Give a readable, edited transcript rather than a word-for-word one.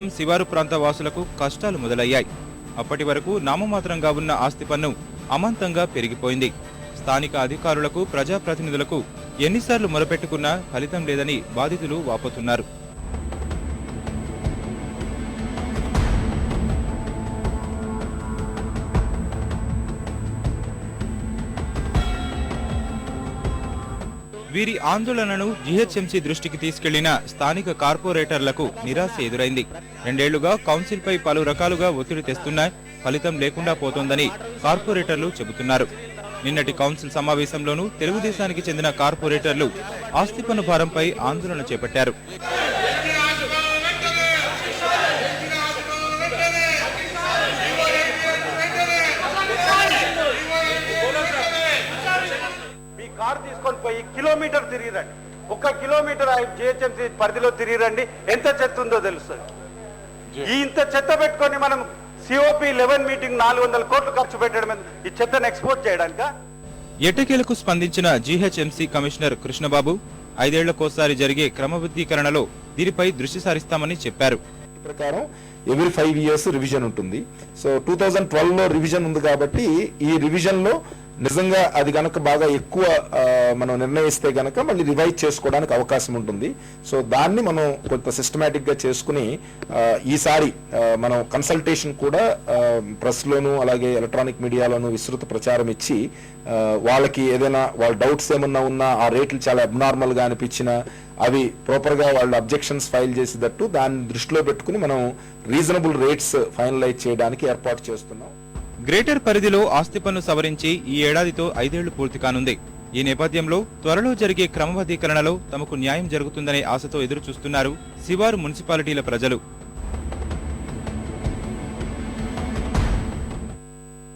శివారు ప్రాంత వాసులకు కష్టాలు మొదలయ్యాయి. అప్పటి వరకు నామమాత్రంగా ఉన్న ఆస్తి పన్ను అమాంతంగా పెరిగిపోయింది. స్థానిక అధికారులకు, ప్రజాప్రతినిధులకు ఎన్నిసార్లు మొరపెట్టుకున్నా ఫలితం లేదని బాధితులు వాపోతున్నారు. వీరి ఆందోళనను జీహెచ్ఎంసీ దృష్టికి తీసుకెళ్లిన స్థానిక కార్పొరేటర్లకు నిరాశ ఎదురైంది. 2 ఏళ్లుగా కౌన్సిల్పై పలు రకాలుగా ఒత్తిడి తెస్తున్నా ఫలితం లేకుండా పోతోందని కార్పొరేటర్లు చెబుతున్నారు. నిన్నటి కౌన్సిల్ సమావేశంలోనూ తెలుగుదేశానికి చెందిన కార్పొరేటర్లు ఆస్తి పన్ను భారంపై ఆందోళన చేపట్టారు. కారు తీసుకొని పోయి కిలోమీటర్ తిరిగిరండి. 1 కిలోమీటర్ జిహెచ్ఎంసీ పరిధిలో తిరిగిరండి, ఎంత చెత్త ఉందో తెలుస్తుంది. ఇంత చెత్త పెట్టుకొని మనం సిఓపి 11 మీటింగ్ 400 కోట్లు ఖర్చు పెట్టడం ఈ చెత్తను ఎక్స్పోర్ట్ చేయడానిక? ఎట్టకేలకు స్పందించిన జీహెచ్ఎంసీ కమిషనర్ కృష్ణబాబు 5 ఏళ్లకోసారి జరిగే క్రమబద్ధీకరణలో దీనిపై దృష్టి సారిస్తామని చెప్పారు. ప్రకారం ఎవ్రీ 5 years రివిజన్ ఉంటుంది. సో 2012లో రివిజన్ ఉంది కాబట్టి ఈ రివిజన్ లో నిజంగా అది గనక బాగా ఎక్కువ మనం నిర్ణయిస్తే గనక మళ్ళీ రివైజ్ చేసుకోవడానికి అవకాశం ఉంటుంది. సో దాన్ని మనం కొంత సిస్టమేటిక్ గా చేసుకుని ఈసారి మనం కన్సల్టేషన్ కూడా ప్రెస్ లోను అలాగే ఎలక్ట్రానిక్ మీడియాలోను విస్తృత ప్రచారం ఇచ్చి వాళ్ళకి ఏదైనా వాళ్ళ డౌట్స్ ఏమన్నా ఉన్నా, ఆ రేట్లు చాలా అబ్నార్మల్ గా అనిపించినా అవి ప్రాపర్ గా వాళ్ళు అబ్జెక్షన్స్ ఫైల్ చేసేటట్టు దాన్ని దృష్టిలో పెట్టుకుని మనం రీజనబుల్ రేట్స్ ఫైనలైజ్ చేయడానికి ఏర్పాటు చేస్తున్నాం. గ్రేటర్ పరిధిలో ఆస్తి పన్ను సవరించి ఈ ఏడాదితో 5 ఏళ్లు పూర్తి కానుంది. ఈ నేపథ్యంలో త్వరలో జరిగే క్రమబద్ధీకరణలో తమకు న్యాయం జరుగుతుందనే ఆశతో ఎదురు చూస్తున్నారు శివారు మున్సిపాలిటీల ప్రజలు.